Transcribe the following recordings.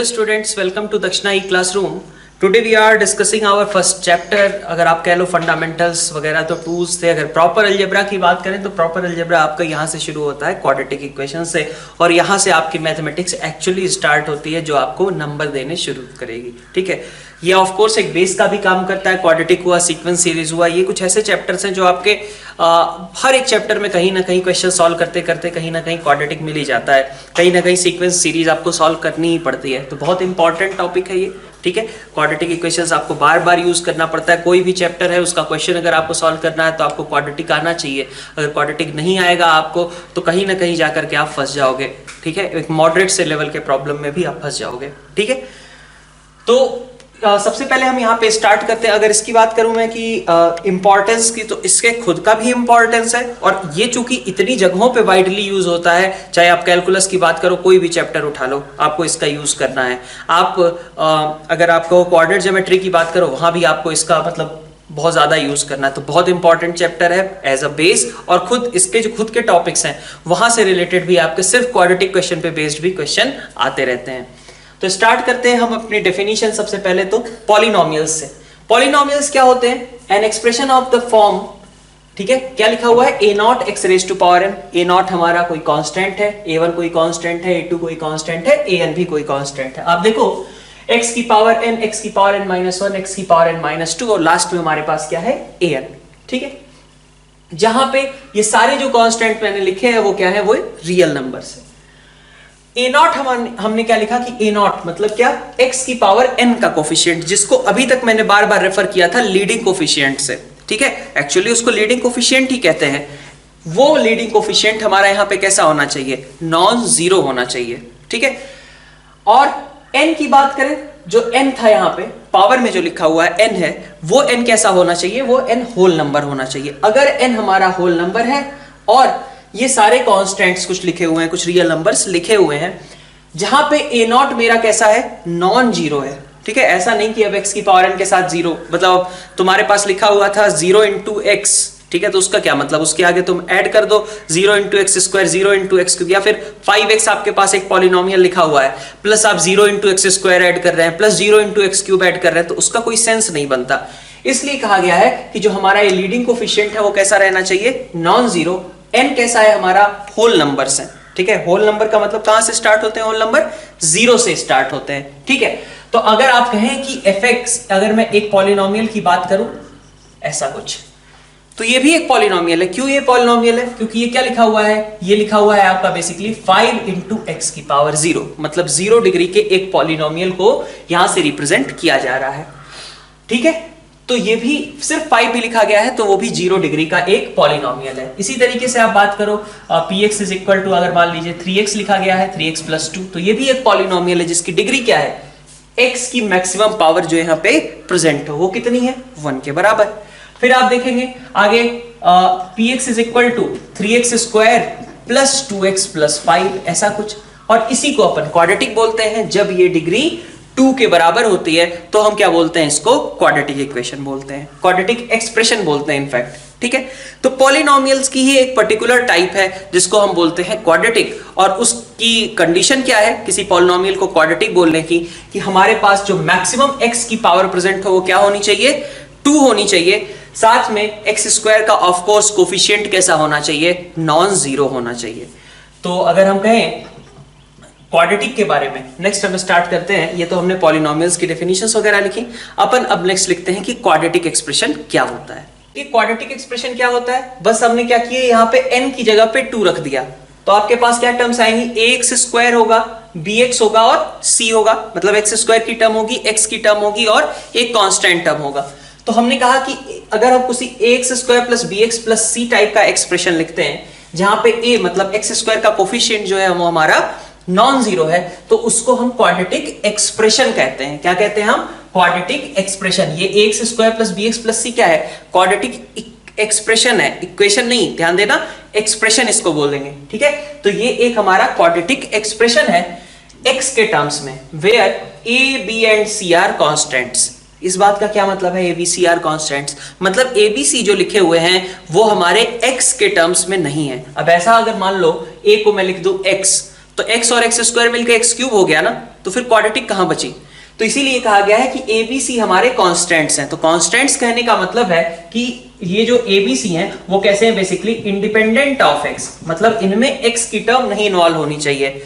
Students, welcome to Dakshina E-Classroom. Today we are discussing our first chapter. अगर आप कह लो fundamentals वगैरह तो टूल्स थे. अगर प्रॉपर अलजेब्रा की बात करें तो प्रॉपर अलजेब्रा आपका यहाँ से शुरू होता है क्वाड्रेटिक इक्वेशन से, और यहाँ से आपकी मैथमेटिक्स एक्चुअली स्टार्ट होती है जो आपको नंबर देने शुरू करेगी. ठीक है, ये ऑफ कोर्स एक बेस का भी काम करता है. क्वाड्रेटिक हुआ, सीक्वेंस सीरीज हुआ, ये कुछ ऐसे चैप्टर्स हैं जो आपके हर एक चैप्टर में कहीं ना कहीं क्वेश्चन सॉल्व करते करते कहीं ना कहीं क्वाड्रेटिक मिल ही जाता है, कहीं ना कहीं सीक्वेंस सीरीज आपको सॉल्व करनी ही पड़ती है. तो बहुत इंपॉर्टेंट टॉपिक है ये. ठीक है, क्वाड्रेटिक इक्वेशंस आपको बार बार यूज करना पड़ता है. कोई भी चैप्टर है उसका क्वेश्चन अगर आपको सॉल्व करना है तो आपको क्वाड्रेटिक आना चाहिए. अगर क्वाड्रेटिक नहीं आएगा आपको तो कहीं ना कहीं जाकर के आप फंस जाओगे. ठीक है, एक मॉडरेट से लेवल के प्रॉब्लम में भी आप फंस जाओगे. ठीक है, तो सबसे पहले हम यहाँ पे स्टार्ट करते हैं. अगर इसकी बात करूं मैं कि इंपॉर्टेंस की, तो इसके खुद का भी इंपॉर्टेंस है, और ये चूंकि इतनी जगहों पे वाइडली यूज होता है, चाहे आप कैलकुलस की बात करो, कोई भी चैप्टर उठा लो, आपको इसका यूज करना है. आप अगर आपको कोऑर्डिनेट ज्योमेट्री की बात करो, वहां भी आपको इसका मतलब बहुत ज्यादा यूज करना है. तो बहुत इंपॉर्टेंट चैप्टर है एज अ बेस, और खुद इसके जो खुद के टॉपिक्स हैं वहां से रिलेटेड भी आपके सिर्फ क्वाड्रेटिक क्वेश्चन पे बेस्ड भी क्वेश्चन आते रहते हैं. तो स्टार्ट करते हैं हम अपनी डेफिनेशन सबसे पहले तो पॉलिनोमियल्स से. पॉलिनोमियल्स क्या होते हैं? An expression of the form. ठीक है, क्या लिखा हुआ है? A nought x raise to power n. A nought हमारा कोई कांस्टेंट है, ए1 कोई कांस्टेंट है, ए2 कोई कांस्टेंट है, एन भी कोई कांस्टेंट है. आप देखो x की पावर n, x की पावर n माइनस 1, x की पावर n माइनस 2, और लास्ट में हमारे पास क्या है? an. ठीक है, जहां पे ये सारे जो कांस्टेंट मैंने लिखे हैं वो क्या है? वो रियल नंबर्स है. ए नॉट हमने क्या लिखा कि ए नॉट मतलब क्या? x की पावर n का कोफिशिएंट, जिसको अभी तक मैंने बार बार रेफर किया था लीडिंग कोफिशिएंट से. ठीक है, एक्चुअली उसको लीडिंग कोफिशिएंट ही कहते हैं. वो लीडिंग कोफिशिएंट हमारा यहां पे कैसा होना चाहिए? नॉन जीरो होना चाहिए. ठीक है, और n की बात करें, जो n था यहां पे पावर में जो लिखा हुआ है n है, वो n कैसा होना चाहिए? वो n होल नंबर होना चाहिए. अगर n हमारा होल नंबर है और ये सारे कांस्टेंट्स कुछ लिखे हुए हैं, कुछ रियल नंबर्स लिखे हुए हैं, जहां पे ए नॉट मेरा कैसा है? नॉन जीरो है. ठीक है, ऐसा नहीं कि अब x की पावर n के साथ जीरो, मतलब तुम्हारे पास लिखा हुआ था 0 इंटू एक्स. ठीक है, तो उसका क्या मतलब? उसके आगे तुम ऐड कर दो 0 into x square, 0 into x cube, या फिर 5x आपके पास एक पॉलिनोमियल लिखा हुआ है, प्लस आप 0 इंटू एक्स स्क्वायर ऐड कर रहे हैं, plus 0 into x cube add कर रहे हैं, तो उसका कोई सेंस नहीं बनता. इसलिए कहा गया है कि जो हमारा ये लीडिंग कोफिशिएंट है वो कैसा रहना चाहिए? Non zero. n कैसा है? हमारा होल नंबर्स है. ठीक है, होल नंबर का मतलब कहां से स्टार्ट होते हैं? होल नंबर जीरो से स्टार्ट होते हैं. ठीक है, तो अगर आप कहें कि fx, अगर मैं एक पॉलिनोमियल की बात करूं ऐसा कुछ, तो ये भी एक पॉलिनोमियल है. क्यों ये पॉलिनोमियल है? क्योंकि ये क्या लिखा हुआ है? ये लिखा हुआ है आपका बेसिकली 5 इंटू एक्स की पावर 0, मतलब 0 डिग्री के एक पॉलिनोमियल को यहां से रिप्रेजेंट किया जा रहा है. ठीक है, तो ये भी सिर्फ 5 भी लिखा गया है तो वो भी 0 डिग्री का एक पॉलिनोमियल है. इसी तरीके से आप बात करो px इज इक्वल टू, अगर मान लीजिए 3x लिखा गया है, 3x प्लस 2, तो ये भी एक पॉलिनोमियल है जिसकी डिग्री क्या है? x की मैक्सिमम पावर जो यहाँ पे प्रेजेंट हो वो कितनी है? 1 के बराबर. फिर आप देखेंगे आगे px is equal to 3x square plus 2x plus 5, ऐसा कुछ. और इसी को अपन क्वाड्रेटिक बोलते हैं. जब ये डिग्री 2 के बराबर होती है तो हम क्या बोलते हैं? इसको क्वाड्रेटिक इक्वेशन बोलते हैं, क्वाड्रेटिक एक्सप्रेशन बोलते हैं इनफैक्ट. ठीक है, तो पॉलिनोमियल्स की ही एक पर्टिकुलर टाइप है जिसको हम बोलते हैं क्वाड्रेटिक. और उसकी कंडीशन क्या है किसी पॉलिनोमियल को क्वाड्रेटिक बोलने की? कि हमारे पास जो मैक्सिमम x की पावर प्रेजेंट हो वो क्या होनी चाहिए? 2 होनी चाहिए. साथ में एक्स स्क्वायर का ऑफ कोर्स कोफिशिएंट कैसा होना चाहिए? नॉन जीरो होना चाहिए. तो अगर हम कहें क्वाड्रेटिक के बारे में, नेक्स्ट हम स्टार्ट करते हैं. ये तो हमने पॉलिनोमियल्स की डेफिनेशंस वगैरह लिखी. अपन अब नेक्स्ट लिखते हैं कि क्वाड्रेटिक एक्सप्रेशन क्या होता है. ये क्वाड्रेटिक एक्सप्रेशन क्या होता है? बस हमने क्या किया, यहाँ पे n की जगह पे 2 रख दिया, तो आपके पास क्या टर्म्स आएंगी? ax स्क्वायर होगा, bx होगा और c होगा, मतलब x स्क्वायर की टर्म होगी, x की टर्म होगी और एक कांस्टेंट टर्म होगा. तो हमने कहा कि अगर हम किसी ax square plus bx plus c type का एक्सप्रेशन लिखते हैं जहां पे a मतलब x स्क्वायर का कोफिशिएंट जो है वो हमारा नॉन जीरो है, तो उसको हम क्वाड्रेटिक एक्सप्रेशन कहते हैं. क्या कहते हैं हम? Quadratic expression. ये ax square plus bx plus c क्या है? क्वाड्रेटिक एक्सप्रेशन है, इक्वेशन नहीं, ध्यान देना, एक्सप्रेशन इसको बोलेंगे. ठीक है, तो ये एक हमारा क्वाड्रेटिक एक्सप्रेशन है x के टर्म्स में, where a b and c are constants. इस बात का क्या मतलब है? a b c are constants, मतलब a b c जो लिखे हुए हैं वो हमारे x के टर्म्स में नहीं है. अब ऐसा अगर मान लो a को मैं लिख दूं x, तो x और x स्क्वायर मिलकर x क्यूब हो गया ना. तो फिर क्वाड्रेटिक कहां बची? तो इसीलिए कहा गया है कि एबीसी हमारे कांस्टेंट्स हैं। तो कांस्टेंट्स कहने का मतलब है कि ये जो एबीसी हैं वो कैसे हैं? बेसिकली इंडिपेंडेंट ऑफ एक्स, मतलब इनमें एक्स की टर्म नहीं इन्वॉल्व होनी चाहिए।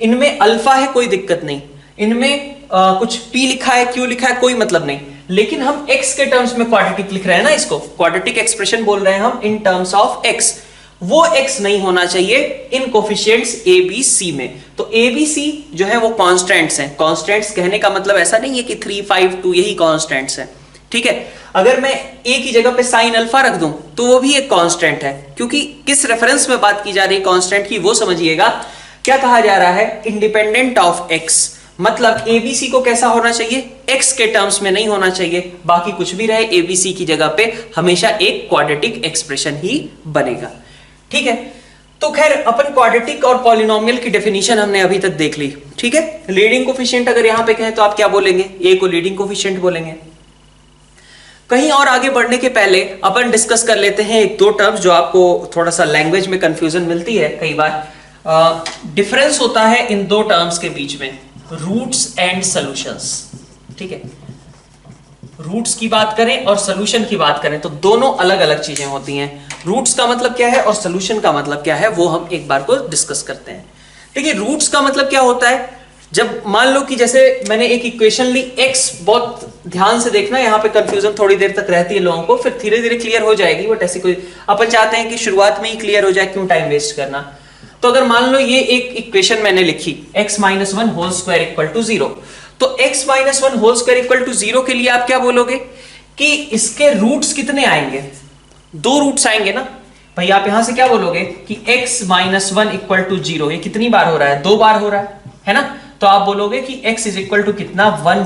इनमें अल्फा है कोई दिक्कत नहीं, इनमें कुछ पी लिखा है क्यू लिखा है कोई मतलब नहीं, लेकिन हम एक्स के टर्म्स में क्वाड्रेटिक लिख रहे हैं ना, इसको क्वाड्रेटिक एक्सप्रेशन बोल रहे हैं हम इन टर्म्स ऑफ एक्स। वो एक्स नहीं होना चाहिए इन कोफिशिएंट्स ए बी सी में। तो ए बी सी जो है वो कांस्टेंट्स हैं। कांस्टेंट्स कहने का मतलब ऐसा नहीं है कि 3, 5, 2 यही कांस्टेंट्स हैं, ठीक है। अगर मैं ए की जगह पे साइन अल्फा रख दूं तो वो भी एक कांस्टेंट है, क्योंकि किस रेफरेंस में बात की जा रही है कांस्टेंट की वो समझिएगा। क्या कहा जा रहा है? इंडिपेंडेंट ऑफ एक्स, मतलब एबीसी को कैसा होना चाहिए? एक्स के टर्म्स में नहीं होना चाहिए, बाकी कुछ भी रहे एबीसी की जगह पे हमेशा एक क्वाड्रेटिक एक्सप्रेशन ही बनेगा, ठीक है। तो खैर अपन क्वाड्रेटिक और पॉलिनोमियल की डेफिनेशन हमने अभी तक देख ली, ठीक है। लीडिंग कोफिशिएंट अगर यहां पे कहें तो आप क्या बोलेंगे? ए को लीडिंग कोफिशिएंट बोलेंगे। कहीं और आगे बढ़ने के पहले अपन डिस्कस कर लेते हैं एक दो टर्म्स जो आपको थोड़ा सा लैंग्वेज में कंफ्यूजन मिलती है कई बार। डिफरेंस होता है इन दो टर्म्स के बीच में, रूट्स एंड सॉल्यूशंस, ठीक है। रूट्स की बात करें और सॉल्यूशन की बात करें तो दोनों अलग अलग चीजें होती हैं। रूट्स का मतलब क्या है और सॉल्यूशन का मतलब क्या है वो हम एक बार को डिस्कस करते हैं। देखिए रूट्स का मतलब क्या होता है? जब मान लो कि जैसे मैंने एक इक्वेशन ली x, बहुत ध्यान से देखना, यहाँ पे कंफ्यूजन थोड़ी देर तक रहती है लोगों को, फिर धीरे धीरे क्लियर हो जाएगी, बट ऐसी कोई अपन चाहते हैं कि शुरुआत में ही क्लियर हो जाए, क्यों टाइम वेस्ट करना। तो अगर मान लो ये एक इक्वेशन मैंने लिखी x - 1 whole square equal to 0, तो x - 1 whole square equal to 0 के लिए आप क्या बोलोगे कि इसके रूट्स कितने आएंगे? 2 रूट्स आएंगे ना भाई। आप यहां से क्या बोलोगे कि x - 1 इक्वल टू 0, ये कितनी बार हो रहा है? 2 बार हो रहा है ना। तो आप बोलोगे कि x इज इक्वल टू कितना? 1,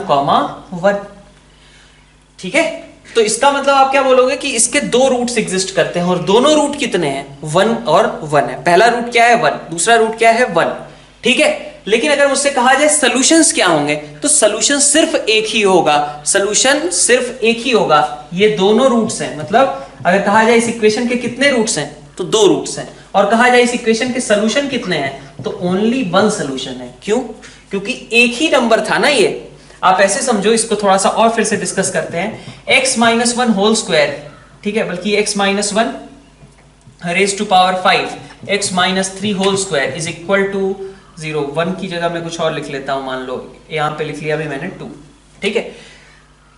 1, ठीक है। तो इसका मतलब आप क्या बोलोगे कि इसके 2 रूट्स एग्जिस्ट करते हैं, और दोनों रूट कितने हैं? 1 और 1 है। पहला रूट क्या है? 1, दूसरा रूट क्या है? 1, ठीक है। लेकिन अगर मुझसे कहा जाए सॉल्यूशंस क्या होंगे, तो सॉल्यूशन सिर्फ एक ही होगा, सॉल्यूशन सिर्फ एक ही होगा। ये दोनों रूट्स हैं, मतलब अगर कहा जाए इस इक्वेशन के कितने रूट्स हैं तो 2 रूट्स हैं, और कहा जाए इस इक्वेशन के सॉल्यूशन कितने हैं तो ओनली 1 सॉल्यूशन है। क्यों? क्योंकि एक ही नंबर था ना ये। आप ऐसे समझो इसको, थोड़ा सा और फिर से डिस्कस करते हैं। x - 1 होल स्क्वायर, ठीक है, बल्कि x - 1 raise to power 5, x - 3 whole square is equal to 0। 1 की जगह मैं कुछ और लिख लेता हूं, मान लो यहां पे लिख लिया अभी मैंने 2, ठीक है,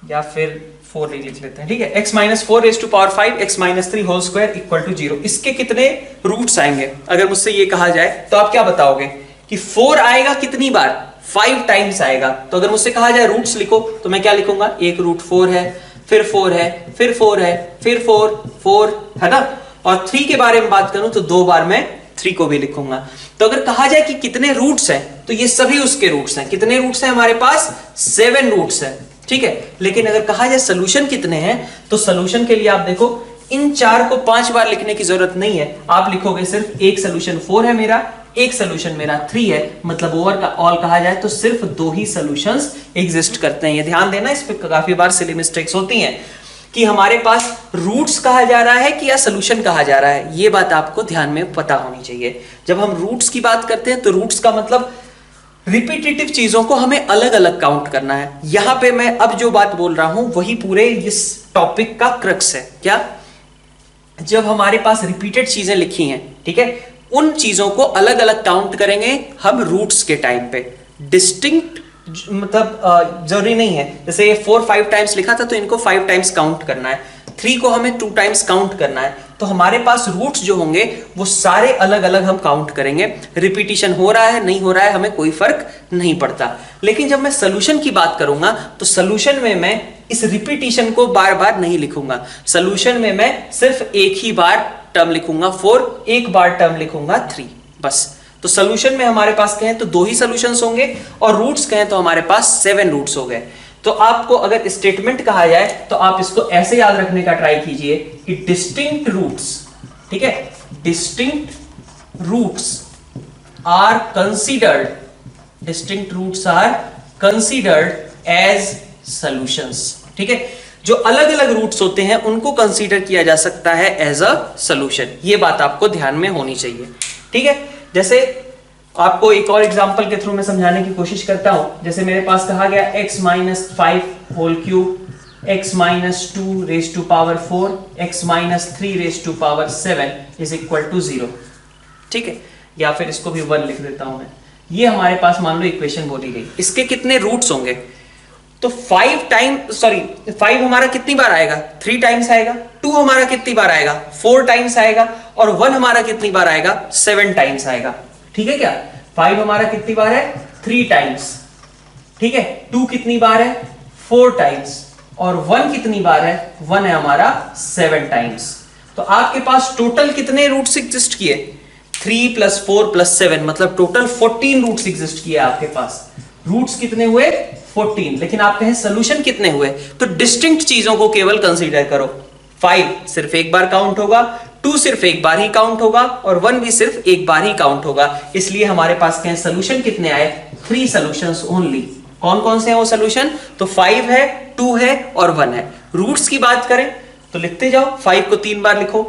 या फिर 4 लिख लेते हैं, ठीक है। x - 4 raise to power 5, x - 3 whole square equal to 0। इसके कितने रूट्स आएंगे? अगर मुझसे ये कहा जाए तो आप क्या बताओगे कि 4 आएगा कितनी बार? 5 टाइम्स आएगा। तो अगर मुझसे कहा जाए रूट्स लिखो तो मैं क्या लिखूंगा? एक रूट 4 है, फिर 4 है, फिर 4 है, फिर 4, 4 है ना। और 3 के बारे में बात करूं तो 2 बार मैं 3 को भी लिखूंगा। तो अगर कहा जाए कि कितने रूट्स हैं तो ये सभी उसके रूट्स हैं। कितने रूट्स हैं हमारे पास? 7 रूट्स हैं, ठीक है। लेकिन अगर कहा जाए सॉल्यूशन कितने हैं तो सॉल्यूशन के लिए आप देखो इन 4 को 5 बार लिखने की जरूरत नहीं है। आप लिखोगे सिर्फ एक सॉल्यूशन 4 है मेरा, एक सॉल्यूशन मेरा 3 है, मतलब ओवर का ऑल कहा जाए तो सिर्फ 2 ही सॉल्यूशंस एग्जिस्ट करते हैं। ये ध्यान देना, इस पे काफी बार सिली मिस्टेक्स होती हैं कि हमारे पास रूट्स कहा जा रहा है कि या सॉल्यूशन कहा जा रहा है। ये बात आपको ध्यान में पता होनी चाहिए। जब हम रूट्स की बात करते हैं तो रूट्स का मतलब रिपीटेटिव चीजों को हमें अलग अलग काउंट करना है। यहां पे मैं अब जो बात बोल रहा हूं वही पूरे इस टॉपिक का क्रक्स है। क्या? जब हमारे पास रिपीटेड चीजें लिखी हैं, ठीक है, उन चीजों को अलग अलग काउंट करेंगे हम रूट्स के टाइम पे। डिस्टिंक्ट मतलब जरूरी नहीं है, जैसे ये 4 5 टाइम्स लिखा था तो इनको 5 टाइम्स काउंट करना है, 3 को हमें 2 टाइम्स काउंट करना है। तो हमारे पास रूट्स जो होंगे वो सारे अलग अलग हम काउंट करेंगे। रिपीटिशन हो रहा है नहीं हो रहा है हमें कोई फर्क नहीं पड़ता। लेकिन जब मैं सॉल्यूशन की बात करूंगा तो सॉल्यूशन में मैं इस रिपीटिशन को बार बार नहीं लिखूंगा। सॉल्यूशन में मैं सिर्फ एक ही बार टर्म लिखूंगा 4, एक बार टर्म लिखूंगा 3, बस। तो सॉल्यूशन में हमारे पास कहें तो 2 ही सॉल्यूशंस होंगे, और रूट्स कहें तो हमारे पास 7 रूट्स हो गए। तो आपको अगर स्टेटमेंट कहा जाए तो आप इसको ऐसे याद रखने का ट्राई कीजिए कि डिस्टिंक्ट रूट्स, ठीक है, distinct roots are considered, distinct roots are considered as solutions, ठीक है। जो अलग अलग रूट्स होते हैं उनको कंसीडर किया जा सकता है एज अ सॉल्यूशन। ये बात आपको ध्यान में होनी चाहिए, ठीक है। जैसे आपको एक और एग्जांपल के थ्रू मैं समझाने की कोशिश करता हूं। जैसे मेरे पास कहा गया x minus 5 whole cube, x minus 2 raise to power 4, x minus 3 raise to power 7 is equal to 0। ठीक है, या फिर इसको भी 1 लिख देता हूं मैं। ये हमारे पास मान लो इक्वेशन बोली गई। इसके कितने रूट्स होंगे? तो 5 हमारा कितनी बार आएगा? 3 टाइम्स आएगा। 2 हमारा कितनी बार आएगा? 4 टाइम्स आएगा। और 1 हमारा कितनी बार आएगा? 7 टाइम्स आएगा। ठीक है क्या? 5 हमारा कितनी बार है? 3 टाइम्स। ठीक है, 2 कितनी बार है? 4 टाइम्स। और 1 कितनी बार है? 1 है हमारा 7 टाइम्स। तो आपके पास टोटल कितने रूट्स एग्जिस्ट किए? 3 + 4 + 7, मतलब टोटल 14 रूट्स एग्जिस्ट किए आपके पास। रूट्स कितने हुए? 14। लेकिन आप कहें सोल्यूशन कितने हुए, तो डिस्टिंक्ट चीजों को केवल कंसीडर करो। 5 सिर्फ एक बार काउंट होगा, 2 सिर्फ एक बार ही काउंट होगा, और 1 भी सिर्फ एक बार ही काउंट होगा। इसलिए हमारे पास कहें सोल्यूशन कितने आए? 3 सॉल्यूशंस ओनली। कौन कौन से हैं वो सोल्यूशन? तो 5 है, 2 है और 1 है। रूट्स की बात करें तो लिखते जाओ। 5 को 3 बार लिखो,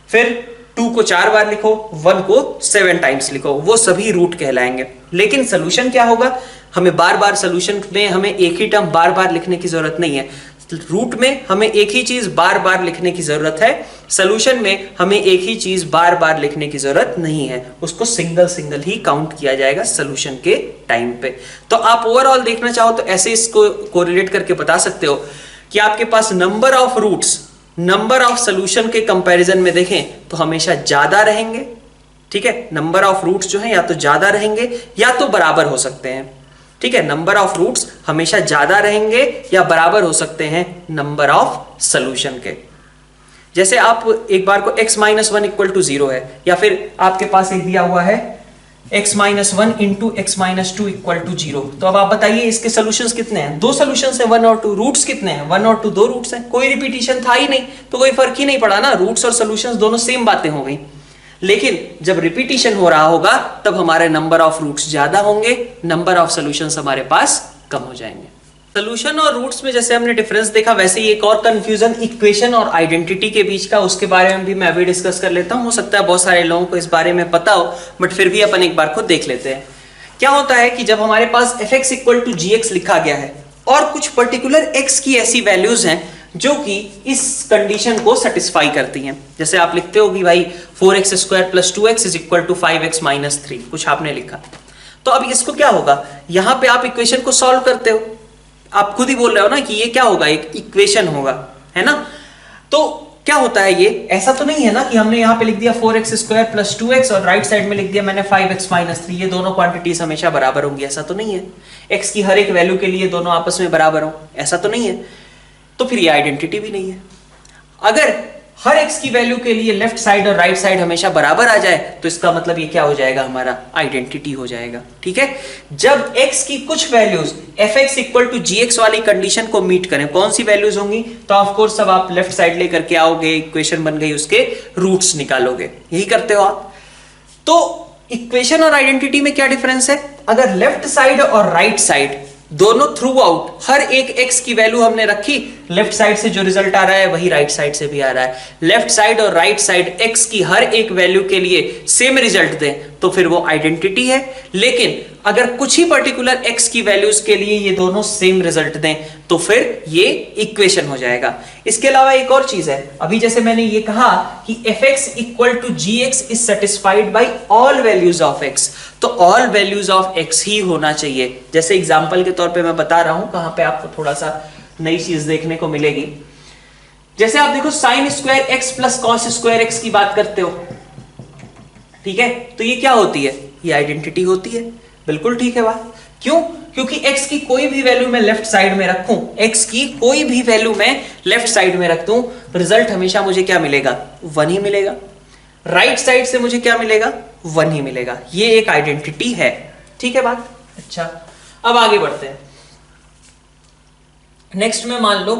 फिर 2 को 4 बार लिखो, 1 को 7 टाइम्स लिखो, वो सभी रूट कहलाएंगे। लेकिन सोल्यूशन क्या होगा? हमें बार बार सोल्यूशन में हमें एक ही टर्म बार बार लिखने की जरूरत नहीं है। रूट में हमें एक ही चीज बार बार लिखने की जरूरत है, सोल्यूशन में हमें एक ही चीज बार बार लिखने की जरूरत नहीं है। उसको सिंगल सिंगल ही काउंट किया जाएगा सोल्यूशन के टाइम पे। तो आप ओवरऑल देखना चाहो तो ऐसे इसको कोरिलेट करके बता सकते हो कि आपके पास number of roots number of solution के कंपैरिजन में देखें तो हमेशा ज्यादा रहेंगे। ठीक है, नंबर ऑफ रूट्स जो है या तो ज्यादा रहेंगे या तो बराबर हो सकते हैं। ठीक है, नंबर ऑफ रूट्स हमेशा ज्यादा रहेंगे या बराबर हो सकते हैं नंबर ऑफ सोल्यूशन के। जैसे आप एक बार को x - 1 = 0 है, या फिर आपके पास एक दिया हुआ है x - 1 × x - 2 = 0। तो अब आप बताइए इसके सॉल्यूशंस कितने हैं? 2 सॉल्यूशंस हैं, 1 और 2। रूट्स कितने हैं? 1 और 2, 2 रूट्स हैं। कोई रिपीटिशन था ही नहीं, तो कोई फर्क ही नहीं पड़ा ना। रूट्स और सॉल्यूशंस दोनों सेम बातें हो गई। लेकिन जब रिपीटिशन हो रहा होगा तब हमारे नंबर ऑफ रूट्स ज्यादा होंगे, नंबर ऑफ सॉल्यूशंस हमारे पास कम हो जाएंगे। सॉल्यूशन और रूट्स में जैसे हमने डिफरेंस देखा, वैसे ही एक और कंफ्यूजन इक्वेशन और आइडेंटिटी के बीच का, उसके बारे में भी मैं अभी डिस्कस कर लेता हूं। हो सकता है बहुत सारे लोगों को इस बारे में पता हो, बट फिर भी अपन एक बार खुद देख लेते हैं। क्या होता है कि जब हमारे पास fx = gx लिखा गया है और कुछ पर्टिकुलर x की ऐसी वैल्यूज हैं जो कि इस कंडीशन को सेटिस्फाई करती हैं। जैसे आप लिखते हो कि भाई 4x² + 2x = 5x - 3, कुछ आपने लिखा। तो अब इसको क्या होगा, यहां पे आप इक्वेशन को सॉल्व करते हो, आप खुद ही बोल रहे हो ना कि ये क्या होगा, एक इक्वेशन होगा, है ना। तो क्या होता है ये, ऐसा तो नहीं है ना कि हमने यहां पे लिख दिया 4x² + 2x और राइट साइड में लिख दिया मैंने 5x - 3, ये दोनों क्वांटिटीज हमेशा बराबर होंगी, ऐसा तो नहीं है। x की हर एक वैल्यू के लिए दोनों आपस में बराबर हो, ऐसा तो नहीं है। तो फिर ये आइडेंटिटी भी नहीं है। अगर हर x की वैल्यू के लिए लेफ्ट साइड और राइट साइड हमेशा बराबर आ जाए तो इसका मतलब ये क्या हो जाएगा, हमारा आइडेंटिटी हो जाएगा। ठीक है, जब x की कुछ वैल्यूज fx = gx वाली कंडीशन को मीट करें, कौन सी वैल्यूज होंगी, तो ऑफ कोर्स अब आप लेफ्ट साइड लेकर के आओगे, इक्वेशन बन गई, उसके रूट्स निकालोगे, यही करते हो आप। तो इक्वेशन और आइडेंटिटी में क्या डिफरेंस है? अगर लेफ्ट साइड और राइट साइड दोनों थ्रू आउट हर एक x की वैल्यू हमने रखी, लेफ्ट साइड से जो रिजल्ट आ रहा है वही राइट साइड से भी आ रहा है। लेफ्ट साइड और राइट साइड x की हर एक वैल्यू के लिए सेम रिजल्ट दें तो फिर वो आइडेंटिटी है। लेकिन अगर कुछ ही पर्टिकुलर x की वैल्यूज के लिए ये दोनों सेम रिजल्ट दें तो फिर ये इक्वेशन हो जाएगा। इसके अलावा एक और चीज है, अभी जैसे मैंने ये कहा कि fx = gx is satisfied by all values of x, तो ऑल वैल्यूज ऑफ x ही होना चाहिए। जैसे एग्जांपल के तौर पे मैं बता रहा हूं, कहां पे आपको थोड़ा सा नई चीज देखने को मिलेगी। जैसे आप देखो sin² x + cos² x की बात करते हो, ठीक है, तो ये क्या होती है, ये आइडेंटिटी होती है। बिल्कुल ठीक है बात। क्यों? क्योंकि x की कोई भी वैल्यू मैं लेफ्ट साइड में रखूं, x की कोई भी वैल्यू मैं लेफ्ट साइड में रख दूं, रिजल्ट हमेशा मुझे क्या मिलेगा, 1 ही मिलेगा। राइट साइड से मुझे क्या मिलेगा, 1 ही मिलेगा। ये एक आइडेंटिटी है। ठीक है बात। अच्छा, अब आगे बढ़ते हैं। नेक्स्ट में मान लो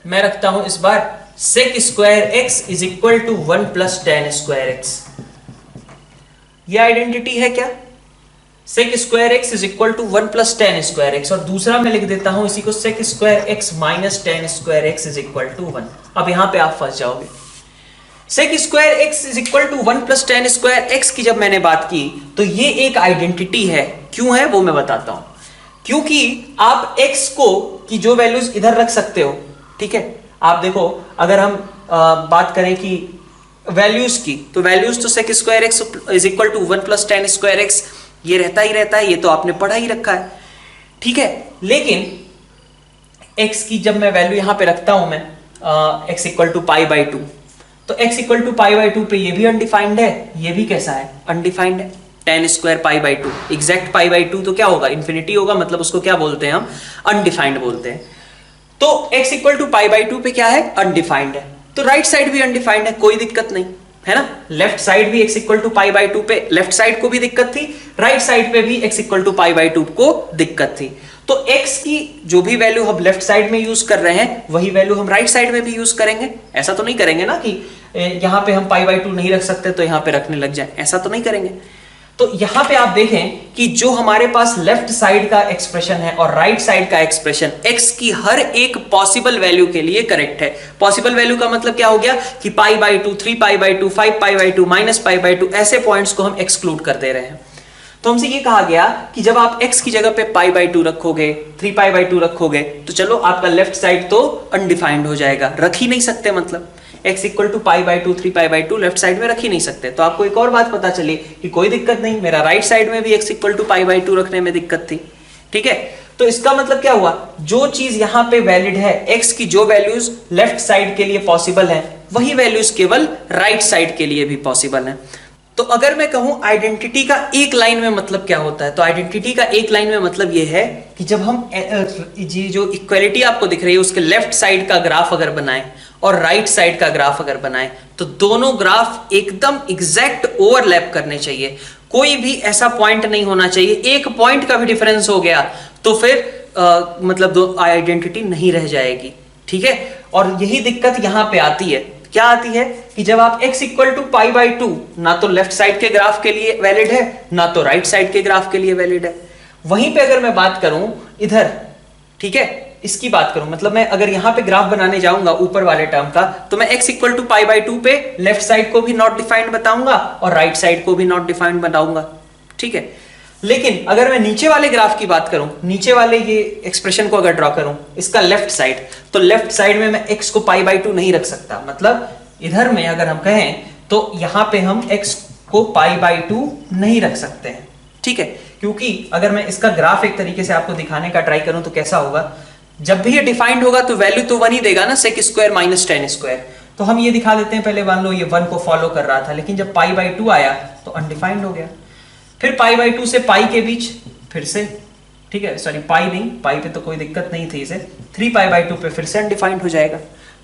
मैं रखता हूं इस बार sec² x = 1 + tan² x। ये आइडेंटिटी है क्या, sec² x = 1 + tan² x, और दूसरा मैं लिख देता हूं इसी को sec² x - tan² x = 1। अब यहां पे आप फंस जाओगे। sec square x is equal to 1 plus tan square x की जब मैंने बात की तो ये एक आइडेंटिटी है। क्यों है वो मैं बताता हूं। क्योंकि आप x को की जो वैल्यूज इधर रख सकते हो, ठीक है। आप देखो अगर हम बात करें कि वैल्यूज की, तो वैल्यूज तो sec square x is equal to 1 plus tan square x ये रहता ही रहता है, ये तो आपने पढ़ा ही रखा है, ठीक है। लेकिन x की जब मैं वैल्यू यहां पे रखता हूं मैं x equal to pi by two, तो x equal to pi by two पे ये भी अनडिफाइंड है, ये भी कैसा है, अनडिफाइंड है। Ten square pi by to, exact pi by two तो क्या होगा, इन्फिनिटी होगा, मतलब उसको क्या बोलते हैं हम, अनडिफाइंड बोलते हैं। तो x equal to pi by two पे क्या है, अनडिफाइंड है। तो राइट साइड भी अनडिफाइंड है, कोई दिक्कत नहीं है ना। लेफ्ट साइड भी x equal to pi by two पे, लेफ्ट साइड को भी दिक्कत थी, राइट साइड पे भी x equal to pi by two को दिक्कत थी। तो x की जो भी वैल्यू हम लेफ्ट साइड में यूज कर रहे हैं वही वैल्यू हम राइट साइड में भी यूज करेंगे। ऐसा तो नहीं करेंगे ना कि यहां पे हम पाई बाई टू नहीं रख सकते तो यहां पे रखने लग जाए, ऐसा तो नहीं करेंगे। तो यहां पे आप देखें कि जो हमारे पास लेफ्ट साइड का एक्सप्रेशन है और राइट साइड का एक्सप्रेशन x की हर एक पॉसिबल वैल्यू के लिए करेक्ट है। पॉसिबल वैल्यू का मतलब क्या हो गया कि पाई by two, 3 pi by to, 5 pi by to, minus pi by to, ऐसे पॉइंट्स को हम एक्सक्लूड कर दे रहे हैं। तो हमसे ये कहा गया कि जब आप x की जगह पे पाई बाई टू रखोगे, 3 पाई बाई टू रखोगे, तो चलो आपका लेफ्ट साइड तो अनडिफाइंड हो जाएगा, रख ही नहीं सकते, मतलब x equal to pi by two, 3 pi by two left side में रख ही नहीं सकते। तो आपको एक और बात पता चली कि कोई दिक्कत नहीं, मेरा राइट साइड में भी x equal to pi by two रखने में दिक्कत थी, ठीक है। तो इसका मतलब क्या हुआ, जो चीज यहां पे वैलिड है, x की जो वैल्यूज लेफ्ट साइड के लिए पॉसिबल है वही वैल्यूज केवल राइट साइड के लिए भी पॉसिबल है। तो अगर मैं कहूं आइडेंटिटी का एक लाइन में मतलब क्या होता है, तो आइडेंटिटी का एक लाइन में मतलब यह है कि जब हम ये जो इक्वालिटी आपको दिख रही है उसके लेफ्ट साइड का ग्राफ अगर बनाएं और राइट साइड का ग्राफ अगर बनाएं तो दोनों ग्राफ एकदम एग्जैक्ट ओवरलैप करने चाहिए। कोई भी ऐसा पॉइंट नहीं होना चाहिए, एक पॉइंट का भी डिफरेंस हो गया तो फिर मतलब दो आइडेंटिटी नहीं रह जाएगी, ठीक है। और यही दिक्कत यहां पे आती है, क्या आती है कि जब आप x equal to pi by two ना तो लेफ्ट साइड के ग्राफ के लिए वैलिड है ना तो राइट साइड के ग्राफ के लिए वैलिड है। वहीं पे अगर मैं बात करूं इधर, ठीक है, इसकी बात करूं, मतलब मैं अगर यहां पे ग्राफ बनाने जाऊंगा ऊपर वाले टर्म का, तो मैं x equal to pi by two पे लेफ्ट साइड को भी नॉट डिफाइंड बताऊंगा और राइट साइड को भी नॉट डिफाइंड बताऊंगा, ठीक है। लेकिन अगर मैं नीचे वाले ग्राफ की बात करूं, नीचे वाले ये एक्सप्रेशन को अगर ड्रॉ करूं इसका लेफ्ट साइड, तो लेफ्ट साइड में मैं x को पाई बाई टू नहीं रख सकता। मतलब इधर में अगर हम कहें तो यहां पे हम x को पाई बाई टू नहीं रख सकते हैं, ठीक है। क्योंकि अगर मैं इसका ग्राफ एक तरीके से आपको दिखाने का ट्राई करूं तो कैसा होगा, जब भी ये डिफाइंड होगा तो वैल्यू तो 1 ही देगा ना, sec square minus tan square. तो हम ये दिखा देते हैं, पहले मान लो ये 1 को फॉलो कर रहा था, लेकिन जब पाई बाई टू आया तो अनडिफाइंड हो गया। फिर पाई बाई टू से पाई के बीच फिर से, ठीक है, सॉरी पाई नहीं, पाई पे तो कोई दिक्कत नहीं थी, इसे 3 पाई बाई टू पे फिर से अनडिफाइंड हो जाएगा।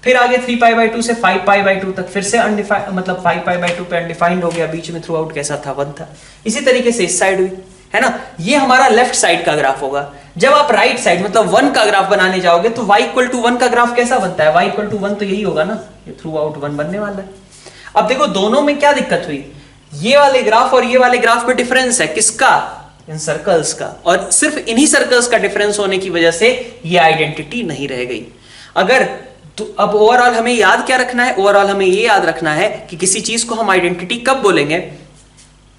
फिर आगे 3 पाई बाई टू से 5 पाई बाई टू तक फिर से अनडिफाइंड, मतलब 5 पाई बाई टू पे अनडिफाइंड हो गया, बीच में थ्रू आउट कैसा था, 1 था। इसी तरीके से इस साइड भी है ना, ये हमारा लेफ्ट साइड का ग्राफ होगा। जब आप राइट साइड मतलब 1 का ग्राफ बनाने जाओगे तो y इक्वल टू 1 का ग्राफ कैसा बनता है, y इक्वल टू 1 तो यही होगा ना, ये थ्रू आउट 1 बनने वाला है। अब देखो दोनों में क्या दिक्कत हुई, ये वाले ग्राफ और ये वाले ग्राफ में डिफरेंस है, किसका, इन सर्कल्स का, और सिर्फ इन्हीं सर्कल्स का डिफरेंस होने की वजह से ये आइडेंटिटी नहीं रह गई। अगर तो अब ओवरऑल हमें याद क्या रखना है, ओवरऑल हमें ये याद रखना है कि किसी चीज को हम आइडेंटिटी कब बोलेंगे,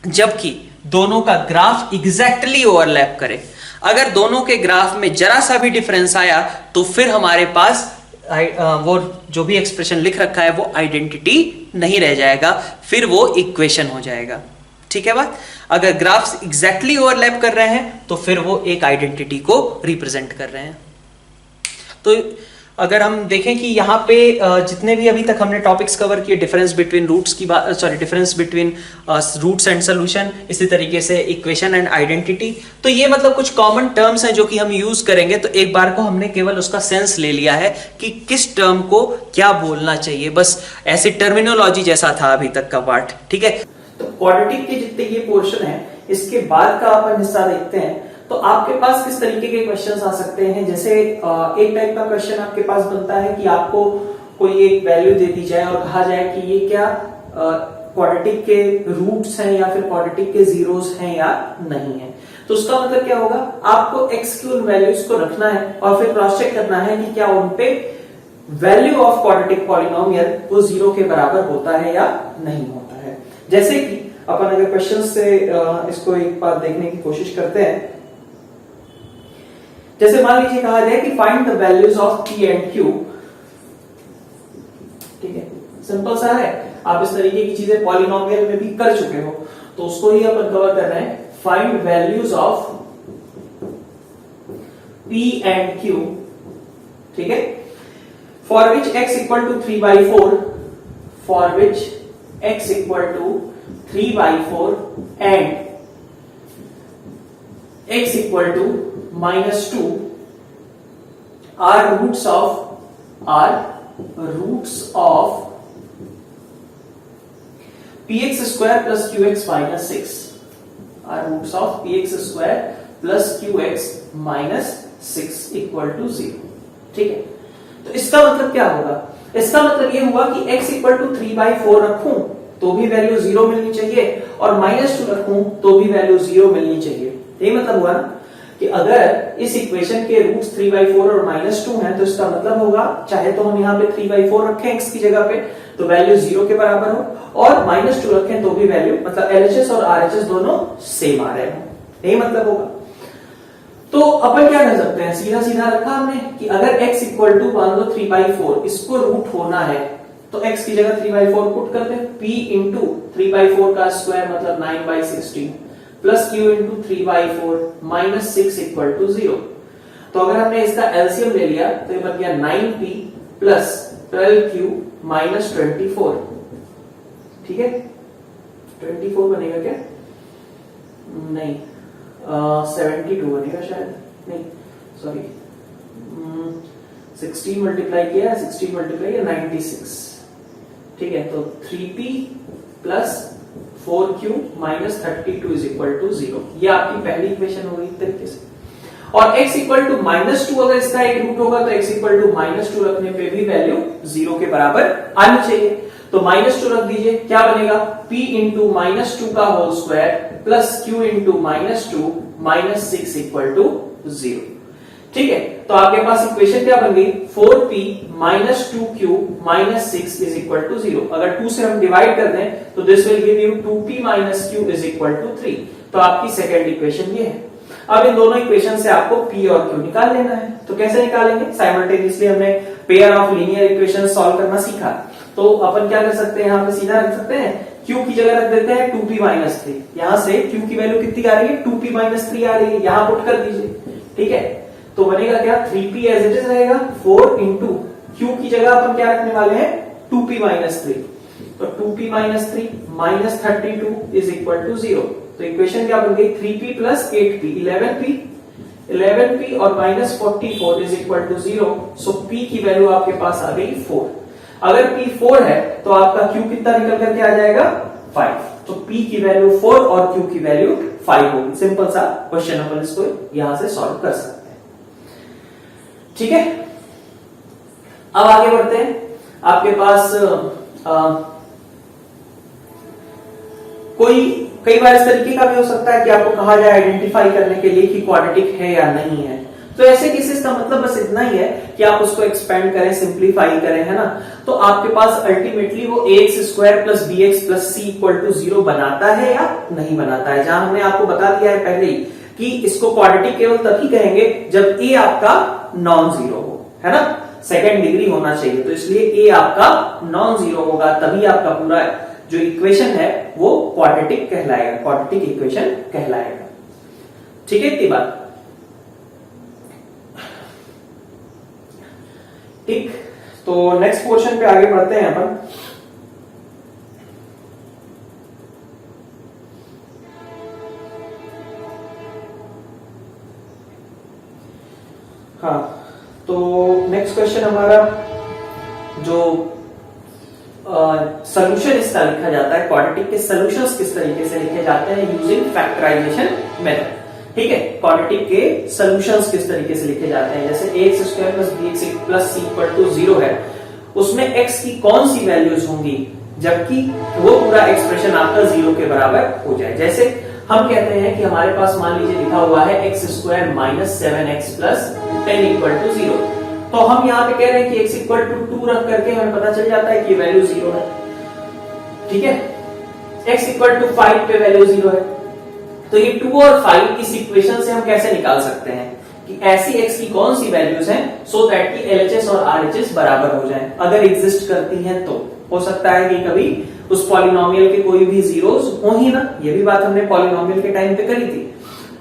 जबकि दोनों का ग्राफ एग्जैक्टली ओवरलैप करे। अगर दोनों के ग्राफ में जरा सा भी डिफरेंस आया तो फिर हमारे पास वो जो भी एक्सप्रेशन लिख रखा है वो आइडेंटिटी नहीं रह जाएगा, फिर वो इक्वेशन हो जाएगा, ठीक है बात। अगर ग्राफ्स एग्जैक्टली ओवरलैप कर रहे हैं तो फिर वो एक आइडेंटिटी को रिप्रेजेंट कर रहे हैं। तो अगर हम देखें कि यहाँ पे जितने भी अभी तक हमने टॉपिक्स कवर किए, डिफरेंस बिटवीन रूट्स की बात, sorry difference between roots and solution, इसी तरीके से इक्वेशन एंड आइडेंटिटी, तो ये मतलब कुछ कॉमन टर्म्स हैं जो कि हम यूज करेंगे। तो एक बार को हमने केवल उसका सेंस ले लिया है कि किस टर्म को क्या बोलना चाहिए, बस ऐसी टर्मिनोलॉजी जैसा था अभी तक का पार्ट, ठीक है। तो क्वाड्रेटिक के जितने ये पोर्शन है, इसके बाद का अपन हिस्सा देखते हैं। तो आपके पास किस तरीके के क्वेश्चंस आ सकते हैं, जैसे एक टाइप का क्वेश्चन आपके पास बनता है कि आपको कोई एक वैल्यू दे दी जाए और कहा जाए कि ये क्या क्वाड्रेटिक के रूट्स हैं या फिर क्वाड्रेटिक के जीरोस हैं या नहीं है। तो उसका मतलब क्या होगा, आपको एक्स की उन वैल्यूज को रखना है और फिर क्रॉस चेक करना है कि क्या उनपे वैल्यू ऑफ क्वाड्रेटिक पॉलिनोमियल वो 0 के बराबर होता है या नहीं होता है। जैसे कि अपन अगर क्वेश्चन से इसको एक बार देखने की कोशिश करते हैं, जैसे मान लीजिए कहा जाए कि find the values of P and Q. ठीक है, सिंपल सा है, आप इस तरीके की चीजें पॉलिनोमियल में भी कर चुके हो, तो उसको ही अपन कवर कर रहे हैं। Find values of P and Q, ठीक है, for which x equal to 3/4, for which x equal to 3/4 and x equal to -2 are roots of px square plus qx minus 6, are roots of px square plus qx minus 6 equal to 0। ठीक है, तो इसका मतलब क्या होगा? इसका मतलब ये हुआ कि x इक्वल टू 3/4 रखूं तो भी वैल्यू 0 मिलनी चाहिए और -2 रखूं तो भी वैल्यू 0 मिलनी चाहिए। यही मतलब हुआ ना कि अगर इस इक्वेशन के रूट्स 3/4 और -2 हैं तो इसका मतलब होगा चाहे तो हम यहाँ पे 3/4 रखें x की जगह पे तो वैल्यू 0 के बराबर हो और -2 रखें तो भी वैल्यू, मतलब LHS और RHS दोनों सेम आ रहे हो। यही मतलब होगा। तो अपन क्या कर सकते हैं, सीधा सीधा रखा हमने कि अगर x इक्वल टू मान लो 3/4, इसको रूट होना है तो x की जगह 3/4 पुट कर दें, p इंटू 3/4 का स्क्वायर मतलब 9/16 plus q into 3/4 minus 6 equal to 0। तो अगर हमने इसका एलसीएम ले लिया तो ये बन गया 9p प्लस 12q माइनस 24। ठीक है, 24 बनेगा क्या? नहीं, 72 बनेगा शायद, नहीं सॉरी, 16 मल्टीप्लाई किया, 16 मल्टीप्लाई किया 96। ठीक है, तो 3p plus 4q minus 32 is equal to 0। ये आपकी पहली इक्वेशन होगी इस तरीके से। और x इक्वल टू -2 अगर इसका एक रूट होगा तो x इक्वल टू -2 रखने पे भी वैल्यू 0 के बराबर आनी चाहिए। तो -2 रख दीजिए, क्या बनेगा? p इंटू -2 का whole square plus q into -2 minus 6 equal to 0। ठीक है, तो आपके पास इक्वेशन क्या बन गई? 4p minus 2q minus 6 is equal to 0। अगर 2 से हम डिवाइड कर दें तो this will give you 2p minus q is equal to 3। तो आपकी सेकेंड इक्वेशन ये है। अब इन दोनों इक्वेशन से आपको p और q निकाल लेना है। तो कैसे निकालेंगे? साइमल्टेनियसली हमने pair of linear equation solve करना सीखा, तो अपन क्या कर सकते हैं, यहाँ पे सीधा रख सकते हैं, q की जगह रख देते हैं 2p माइनस 3। यहां से q की वैल्यू कितनी आ रही है? 2p माइनस 3 आ रही है, यहां पुट कर दीजिए। ठीक है, तो बनेगा क्या? 3p एज इट इज रहेगा, 4 इंटू q की जगह अपन क्या रखने वाले हैं? 2p minus 3। तो 2p minus 3 minus 32 is equal to 0। तो इक्वेशन क्या बन गई? 3p प्लस 8p 11p और minus 44 is equal to 0। So p की वैल्यू आपके पास आ गई 4। अगर p 4 है तो आपका q कितना निकल करके आ जाएगा? 5। तो p की वैल्यू 4 और q की वैल्यू 5 होगी। सिंपल सा क्वेश्चन, अपन इसको यहां से सॉल्व कर सकते हैं। ठीक है, अब आगे बढ़ते हैं। आपके पास कई बार इस तरीके का भी हो सकता है कि आपको कहा जाए आइडेंटिफाई करने के लिए कि क्वाड्रेटिक है या नहीं है। तो ऐसे केसेस का मतलब बस इतना ही है कि आप उसको एक्सपेंड करें, सिंप्लीफाई करें, है ना। तो आपके पास अल्टीमेटली वो ax square plus bx plus c equal to 0 बनाता है या नहीं बनाता है। जहां हमने आपको बता दिया है पहले ही कि इसको क्वाड्रेटिक केवल तभी कहेंगे जब a आपका नॉन जीरो हो, है ना, सेकेंड डिग्री होना चाहिए। तो इसलिए a आपका नॉन जीरो होगा, तभी आपका पूरा जो इक्वेशन है वो क्वाड्रेटिक कहलाएगा, क्वाड्रेटिक इक्वेशन कहलाएगा। ठीक है, इतनी बात ठीक। तो नेक्स्ट पोर्शन पे आगे बढ़ते हैं अपन। हाँ, तो नेक्स्ट क्वेश्चन हमारा जो सॉल्यूशन इसका लिखा जाता है, क्वाड्रेटिक के सॉल्यूशंस किस तरीके से लिखे जाते हैं यूजिंग फैक्टराइजेशन मेथड। ठीक है, क्वाड्रेटिक के सॉल्यूशंस किस तरीके से लिखे जाते हैं, जैसे ax square plus bx plus c equal to 0 है, उसमें x की कौन सी वैल्यूज होंगी जबकि वो पूरा एक्सप्रेशन आपका 0 के बराबर हो जाए। जैसे हम कहते हैं कि हमारे पास मान लीजिए लिखा हुआ है x square minus 7x plus 10 equal to 0। तो हम यहाँ पे कह रहे हैं कि x इक्वल टू 2 रख करके हमें पता चल जाता है कि वैल्यू 0 है। ठीक है, x इक्वल टू 5 पे वैल्यू 0 है। तो ये 2 और 5 इस इक्वेशन से हम कैसे निकाल सकते हैं कि ऐसी x की कौन सी वैल्यूज हैं सो दैट कि LHS और RHS बराबर हो जाएं, अगर एग्जिस्ट करती हैं तो। हो सकता है कि कभी उस पॉलिनोमियल के कोई भी जीरोस हो ही ना, ये भी बात हमने पॉलिनोमियल के टाइम पे करी थी।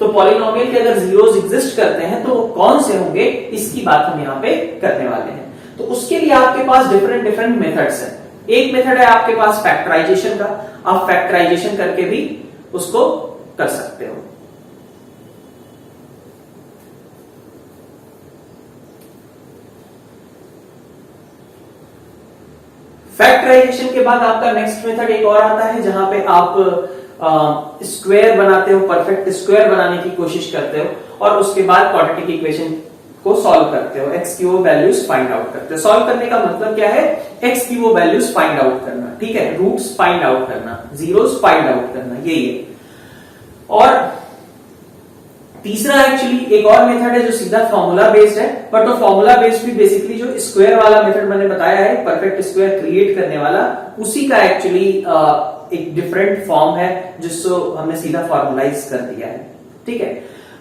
तो पॉलिनोमियल के अगर जीरोस एग्जिस्ट करते हैं तो कौन से होंगे, इसकी बात हम यहाँ पे करने वाले हैं। तो उसके लिए आपके पास डिफरेंट मेथड्स हैं। एक मेथड है आपके पास फैक्टराइजेशन का, आप फैक्टराइजेशन करके भी उसको कर सकते हो। फैक्टराइजेशन के बाद आपका नेक्स्ट मेथड एक और आता है जहां पे आप स्क्वायर बनाते हो, परफेक्ट स्क्वायर बनाने की कोशिश करते हो और उसके बाद क्वाड्रेटिक इक्वेशन को सॉल्व करते हो, एक्स की वो वैल्यूज फाइंड आउट करते हो। सॉल्व करने का मतलब क्या है, एक्स की वो वैल्यूज फाइंड आउट करना, ठीक है, रूट्स फाइंड आउट करना, जीरोस फाइंड आउट करना, यही है। और तीसरा एक्चुअली एक और मेथड है जो सीधा फॉर्मूला बेस्ड है, बट वो फॉर्मूला बेस्ड भी बेसिकली जो स्क्वायर वाला मेथड मैंने बताया है, परफेक्ट स्क्वायर क्रिएट करने वाला, उसी का एक्चुअली एक डिफरेंट फॉर्म है जिसको हमने सीधा फॉर्मुलाइज कर दिया है। ठीक है,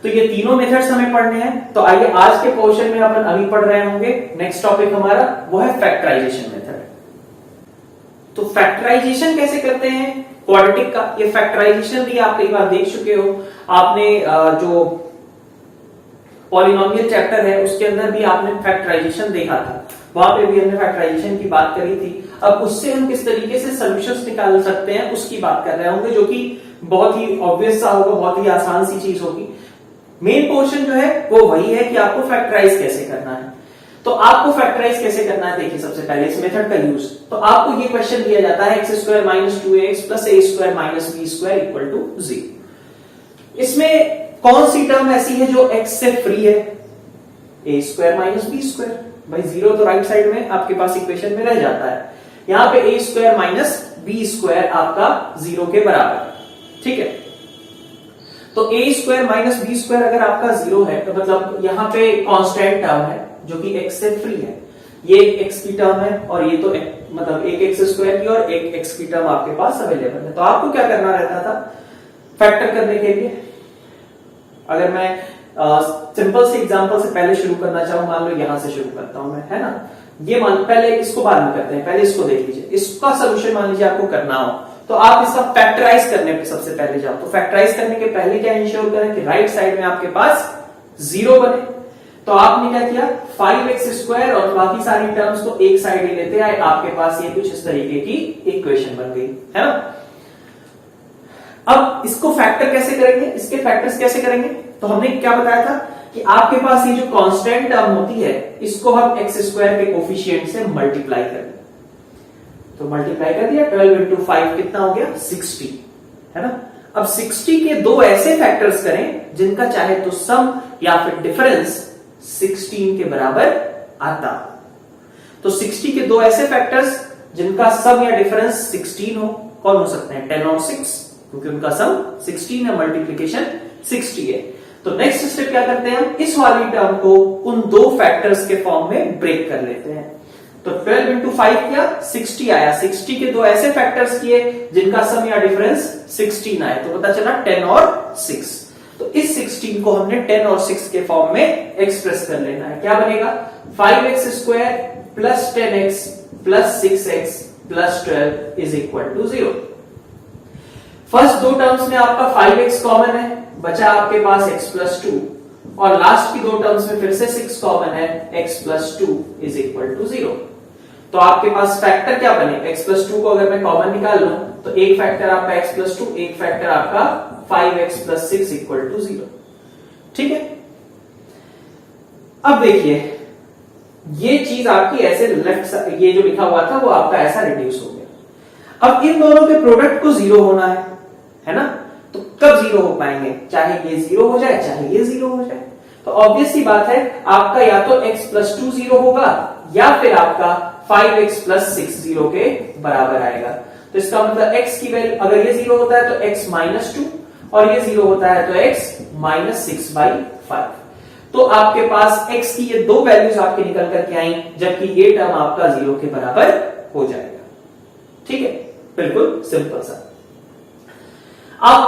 तो ये तीनों मेथड्स हमें पढ़ने हैं। तो आइए आज के पोर्शन में अपन अभी पढ़ रहे होंगे नेक्स्ट टॉपिक हमारा वो है फैक्टराइजेशन मेथड। तो फैक्टराइजेशन कैसे करते हैं क्वाड्रेटिक का, ये फैक्टराइजेशन भी आप कई बार देख चुके हो। आपने जो पॉलिनोमियल चैप्टर है उसके अंदर भी आपने फैक्टराइजेशन देखा था, वहां पे भी हमने फैक्टराइजेशन की बात करी थी। अब उससे हम किस तरीके से सॉल्यूशंस निकाल सकते हैं उसकी बात कर रहे होंगे, जो कि बहुत ही ऑब्वियस सा होगा, बहुत ही आसान सी चीज होगी। मेन पोर्शन जो है वो वही है कि आपको फैक्टराइज कैसे करना है। तो आपको फैक्टराइज कैसे करना है, देखिए सबसे पहले इस मेथड का यूज। तो आपको ये क्वेश्चन दिया जाता है x square minus 2x plus a square minus b square equal to 0। इसमें कौन सी टर्म ऐसी है जो x से फ्री है, ए स्क्वायर माइनस बी स्क्वायर। भाई जीरो तो राइट साइड में आपके पास इक्वेशन में रह जाता है, यहां पे ए स्क्वायर माइनस बी स्क्वायर आपका 0 के बराबर। ठीक है, तो ए स्क्वायर माइनस बी स्क्वायर अगर आपका 0 है तो मतलब यहां पे कांस्टेंट टर्म है जो कि x से फ्री है। ये एक x की टर्म है और ये तो मतलब एक एक्स स्क्वायर की और एक x की टर्म आपके पास अवेलेबल है। तो आपको क्या करना रहता था फैक्टर करने के लिए। अगर मैं सिंपल से एग्जांपल से पहले शुरू करना चाहूं, मान लो यहां से शुरू करता हूं मैं, है ना, ये मान पहले इसको बाद में करते हैं, पहले इसको देख लीजिए। इसका सोल्यूशन मान लीजिए आपको करना हो तो आप इसका फैक्टराइज करने पे सबसे पहले जाओ। तो फैक्टराइज करने के पहले क्या इंश्योर करें कि राइट साइड में आपके पास 0 बने। तो आपने क्या किया, 5x स्क्वायर और बाकी सारी टर्म्स को एक साइड ही लेते आए, आपके पास ये कुछ इस तरीके की इक्वेशन बन गई, है ना। अब इसको फैक्टर कैसे करेंगे, इसके फैक्टर्स कैसे करेंगे, तो हमने क्या बताया था कि आपके पास ये जो कांस्टेंट टर्म होती है इसको हम एक्स स्क्वायर के कोफिशिएंट से मल्टीप्लाई करें। तो मल्टीप्लाई कर दिया, 12 इंटू 5 कितना हो गया 60, है ना। अब 60 के दो ऐसे फैक्टर्स करें जिनका चाहे तो सम या फिर डिफरेंस 16 के बराबर आता। तो 60 के दो ऐसे फैक्टर्स जिनका सम या डिफरेंस 16 हो, कौन हो सकते हैं, 10 और 6, क्योंकि उनका सम 16 है, मल्टीप्लीकेशन 60 है। तो नेक्स्ट स्टेप क्या करते हैं, हम इस वाली टर्म को उन दो फैक्टर्स के फॉर्म में ब्रेक कर लेते हैं। तो 12 इंटू 5 किया 60 आया, 60 के दो ऐसे फैक्टर्स किए जिनका सम या डिफरेंस 16 आया, तो पता चला 10 और 6। तो इस 16 को हमने 10 और 6 के फॉर्म में एक्सप्रेस कर लेना है। क्या बनेगा, 5x square plus 10x plus 6x plus 12 is equal to 0। First दो टर्म्स में आपका 5x कॉमन है, बचा आपके पास x प्लस 2, और लास्ट की दो टर्म्स में फिर से 6 कॉमन है, x plus 2 is equal to 0। तो आपके पास फैक्टर क्या बने, x प्लस 2 को अगर मैं कॉमन निकाल लूं तो एक फैक्टर आपका x प्लस 2, एक फैक्टर आपका 5x प्लस 6 इक्वल टू 0। ठीक है, अब देखिए ये चीज आपकी ऐसे लेफ्ट, ये जो लिखा हुआ था वो आपका ऐसा रिड्यूस हो गया। अब इन दोनों के प्रोडक्ट को 0 होना है ना। तो कब 0 हो पाएंगे, चाहे ये 0 हो जाए चाहे ये 0 हो जाए। तो ऑब्वियस सी बात है आपका या तो x प्लस 2 0 होगा या फिर आपका 5x प्लस 6 0 के बराबर आएगा। तो इसका मतलब x की वैल्यू, अगर ये 0 होता है तो x माइनस 2 और ये 0 होता है तो x माइनस 6/5। तो आपके पास x की ये दो वैल्यूज आपके निकल करके आई, जबकि ये टर्म आपका 0 के बराबर हो जाएगा। ठीक है, बिल्कुल सिंपल सा। अब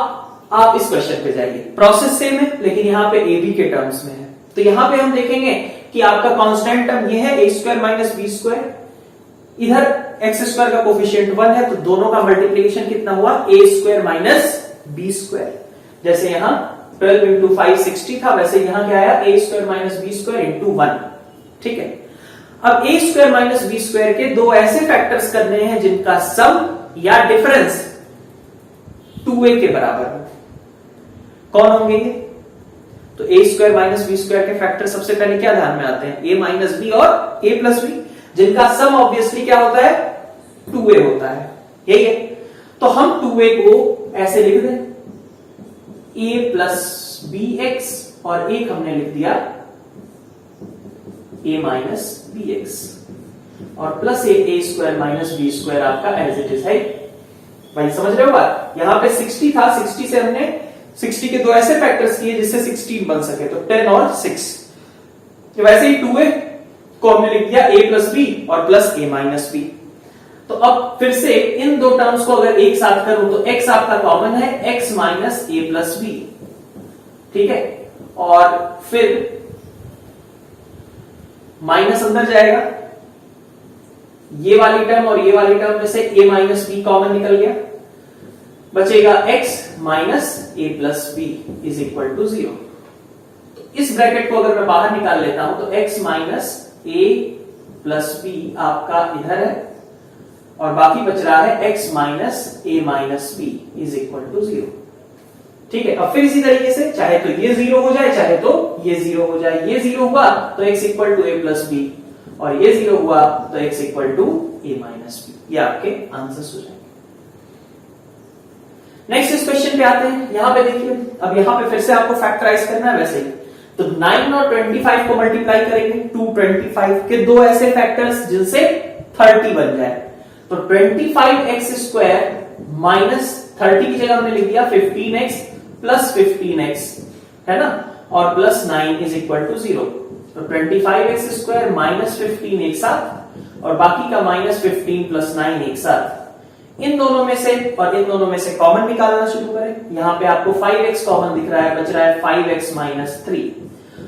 आप इस क्वेश्चन पे जाइए, प्रोसेस सेम है लेकिन यहां पे ए बी के टर्म्स में है। तो यहां पे हम देखेंगे कि आपका कांस्टेंट टर्म ये है a square minus b square, इधर एक्स स्क्वायर का कोफिशिएंट 1 है, तो दोनों का मल्टीप्लिकेशन कितना हुआ a square minus b square. जैसे यहां 12 इंटू 5 60 था, वैसे यहां क्या आया a square minus b square into 1। ठीक है, अब a square minus b square के दो ऐसे फैक्टर्स करने हैं जिनका सम या डिफरेंस 2a के बराबर हो। कौन होंगे ये? तो a square minus b square के फैक्टर सबसे पहले क्या ध्यान में आते हैं? a माइनस बी और a प्लस बी, जिनका सम ऑब्वियसली क्या होता है? 2a होता है, यही है। तो हम 2a को ऐसे लिख दें a प्लस बी एक्स, और एक हमने लिख दिया a माइनस बी एक्स, और plus a square minus b square आपका एज इट इज है। भाई समझ रहे हो बात? यहां पे 60 था, 60 से हमने 60 के दो ऐसे फैक्टर्स किए जिससे 16 बन सके, तो 10 और 6। तो वैसे ही 2a को हमने लिख दिया a प्लस बी और प्लस a माइनस बी। तो अब फिर से इन दो टर्म्स को अगर एक साथ करूं तो x आपका कॉमन है, x minus a plus b. ठीक है, और फिर माइनस अंदर जाएगा, ये वाली टर्म और ये वाली टर्म में से a माइनस बी कॉमन निकल गया, बचेगा x minus a plus b is equal to 0। तो इस ब्रैकेट को अगर मैं बाहर निकाल लेता हूं तो x minus a plus b आपका इधर है, और बाकी बच रहा है x minus a minus b is equal to 0। ठीक है, अब फिर इसी तरीके से चाहे तो ये 0 हो जाए, चाहे तो ये 0 हो जाए। ये 0 हुआ तो x equal to a plus b, और ये 0 हुआ तो x equal to a minus b. ये आपके आंसर्स हो जाएंगे। नेक्स्ट इस क्वेश्चन पे आते हैं। यहां पे देखिए, अब यहां पे फिर से आपको फैक्टराइज करना है वैसे ही। तो 9 और 25 को मल्टीप्लाई करेंगे, 225 के दो ऐसे फैक्टर्स जिनसे 30 बन जाए। तो 25x स्क्वायर माइनस 30 की जगह हमने लिख दिया 15x प्लस 15x, है ना, और प्लस 9 इज इक्वल टू 0। तो 25x स्क्वायर माइनस 15 एक साथ, और बाकी का माइनस 15 प्लस 9 एक साथ। इन दोनों में से और इन दोनों में से कॉमन निकालना शुरू करें। यहां पे आपको 5x कॉमन दिख रहा है, बच रहा है 5x माइनस 3,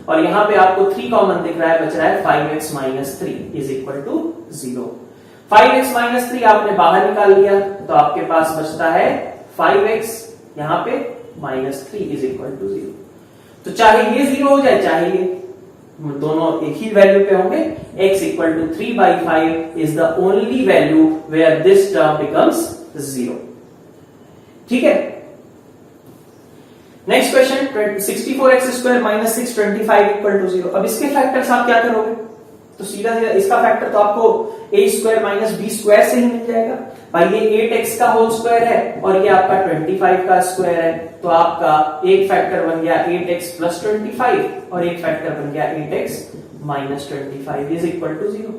और यहां पे आपको 3 कॉमन दिख रहा है, बच रहा है 5x minus 3 is equal to 0। 5x minus 3 आपने बाहर निकाल लिया, तो आपके पास बचता है 5x यहां पे माइनस 3 इज इक्वल टू 0। तो चाहे ये 0 हो जाए, चाहे ये, दोनों एक ही वैल्यू पे होंगे। x equal to 3/5 is the only value where this term becomes 0। ठीक है, next question 64x square minus 625 equal to 0। अब इसके फैक्टर्स आप क्या करोगे? तो सीधा सीधा इसका फैक्टर तो आपको a square minus b square से ही मिल जाएगा। भाई ये 8x का होल स्क्वायर है और ये आपका 25 का स्क्वायर है, तो आपका एक फैक्टर बन गया 8x प्लस 25 और एक फैक्टर बन गया 8x minus 25 is equal to 0।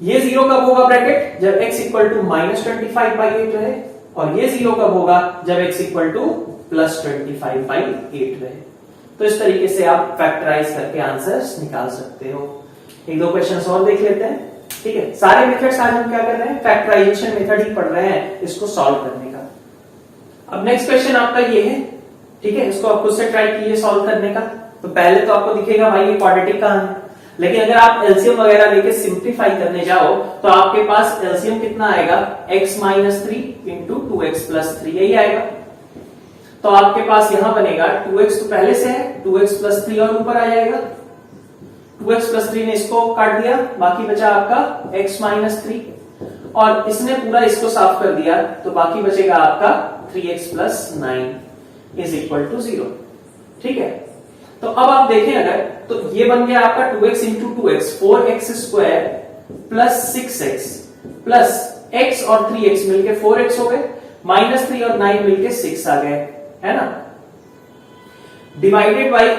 ये 0 कब होगा ब्रैकेट? जब x इक्वल टू माइनस 25/8 रहे, और ये 0 कब होगा? जब x इक्वल टू प्लस 25/8 रहे। तो इस तरीके से आप फैक्टराइज करके आंसर्स निकाल सकते हो। एक दो क्वेश्चंस और देख लेते हैं। ठीक है, सारे मेथड्स आज हम क्या कर रहे हैं? फैक्टराइजेशन मेथड ही पढ़ रहे हैं इसको सॉल्व करने का। अब नेक्स्ट क्वेश्चन आपका ये है, ठीक है, इसको आप खुद से ट्राई कीजिए सॉल्व करने का। तो पहले तो आपको दिखेगा भाई ये क्वाड्रेटिक कहां है, लेकिन अगर आप एलसीएम वगैरह लेके सिंप्लीफाई करने जाओ तो आपके पास एलसीएम कितना आएगा? x minus 3 into 2x plus 3, यही आएगा। तो आपके पास यहां बनेगा 2x तो पहले से है, 2x प्लस 3 और ऊपर आ जाएगा। 2x प्लस 3 ने इसको काट दिया, बाकी बचा आपका x माइनस 3, और इसने पूरा इसको साफ कर दिया, तो बाकी बचेगा आपका 3x plus 9 is equal to 0। ठीक है, तो अब आप देखें अगर, तो ये बन गया आपका 2x into 2x 4x square plus 6x plus x और 3x मिलके 4x हो गए, माइनस 3 और 9 मिलके 6 आ गए, है ना, divided by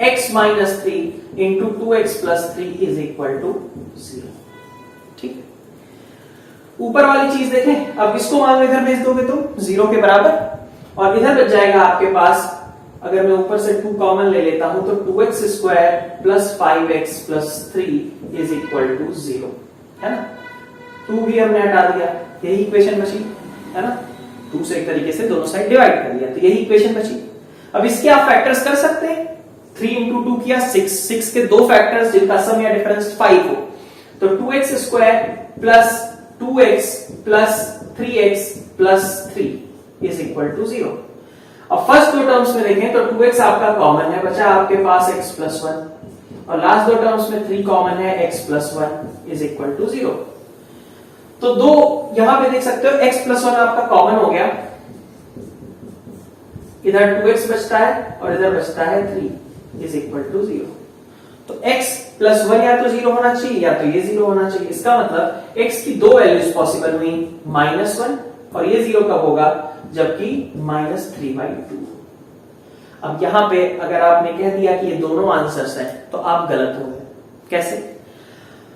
x minus 3 into 2x plus 3 is equal to 0। ठीक है, ऊपर वाली चीज देखें। अब इसको मान लो इधर भेज दोगे तो 0 के बराबर, और इधर बच जाएगा आपके पास अगर मैं ऊपर से 2 कॉमन ले लेता हूं तो 2x square plus 5x plus 3 is equal to 0, है ना। 2 भी हमने हटा दिया, यही इक्वेशन बची, है ना। 2 से एक तरीके से दोनों साइड डिवाइड कर दिया तो यही इक्वेशन बची। अब इसके आप फैक्टर्स कर सकते हैं। 3 into 2 किया 6 के दो फैक्टर्स जिनका सम या डिफरेंस 5 हो, तो 2x square plus 2x plus 3x plus 3 is equal to 0। अब फर्स्ट दो टर्म्स में देखें तो 2x आपका कॉमन है, बचा आपके पास x प्लस 1, और लास्ट दो टर्म्स में 3 कॉमन है, x plus 1 is equal to 0। तो दो यहां पे देख सकते हो x प्लस 1 आपका कॉमन हो गया, इधर 2x बचता है और इधर बचता है 3 इज इक्वल टू 0। तो x प्लस 1 या तो 0 होना चाहिए या तो ये 0 होना चाहिए। इसका मतलब x की दो वैल्यूज पॉसिबल हुई, -1 और ये 0 कब होगा, जबकि -3/2। अब यहां पे अगर आपने कह दिया कि ये दोनों आंसर्स हैं तो आप गलत हो गए। कैसे?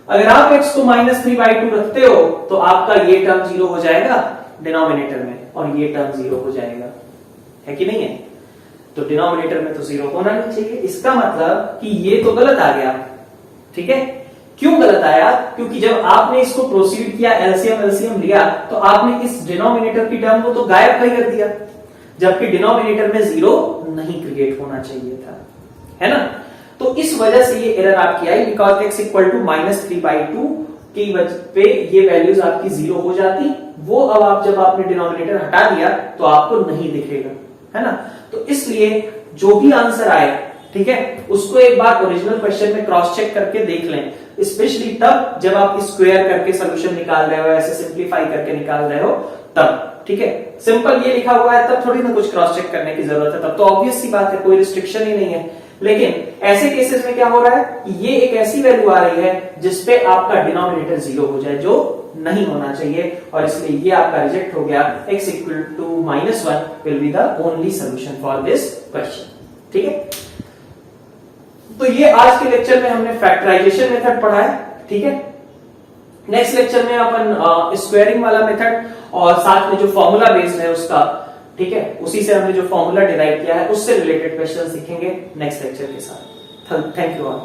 अगर आप x को -3/2 रखते हो तो आपका ये टर्म 0 हो जाएगा डिनोमिनेटर में और ये टर्म 0 हो जाएगा, है कि नहीं है। तो डिनोमिनेटर में तो 0 होना नहीं चाहिए। इसका मतलब कि ये तो गलत आ गया, ठीक है। क्यों गलत आया? क्योंकि जब आपने इसको प्रोसीड किया, एलसीएम लिया, तो आपने इस डिनोमिनेटर की टर्म को तो गायब ही कर दिया, जबकि डिनोमिनेटर में 0 नहीं क्रिएट होना चाहिए था, है ना। तो इस वजह से ये एरर आपकी आई, बिकॉज x इक्वल टू -3/2 की वजह पे ये वैल्यूज आपकी 0 हो जाती। वो अब आप जब आपने डिनोमिनेटर हटा दिया तो आपको नहीं दिखेगा, है ना। तो इसलिए जो भी आंसर आए, ठीक है, उसको एक बार ओरिजिनल क्वेश्चन में क्रॉस चेक करके देख लें, स्पेशली तब जब आप स्क्वायर करके सॉल्यूशन निकाल रहे हो, ऐसे सिंपलीफाई करके निकाल रहे हो तब, ठीक है। सिंपल ये लिखा हुआ है तब थोड़ी ना कुछ क्रॉस चेक करने की जरूरत है, तब तो ऑब्वियस सी बात है, कोई रिस्ट्रिक्शन ही नहीं है। लेकिन ऐसे केसेस में क्या हो रहा है, ये एक ऐसी वैल्यू आ रही है जिसपे आपका डिनोमिनेटर 0 हो जाए, जो नहीं होना चाहिए, और इसलिए ये आपका रिजेक्ट हो गया। x equal to -1 will be the only solution for this question, ठीक है। तो ये आज के लेक्चर में हमने फैक्टराइजेशन मेथड पढ़ा है, ठीक है। नेक्स्ट लेक्चर में अपन स्क्वायरिंग वाला मेथड और साथ में जो फॉर्मूला बेस्ड है उसका, ठीक है, उसी से हमने जो फॉर्मूला डिराइव किया है उससे रिलेटेड क्वेश्चन सीखेंगे नेक्स्ट लेक्चर के साथ। Thank you all.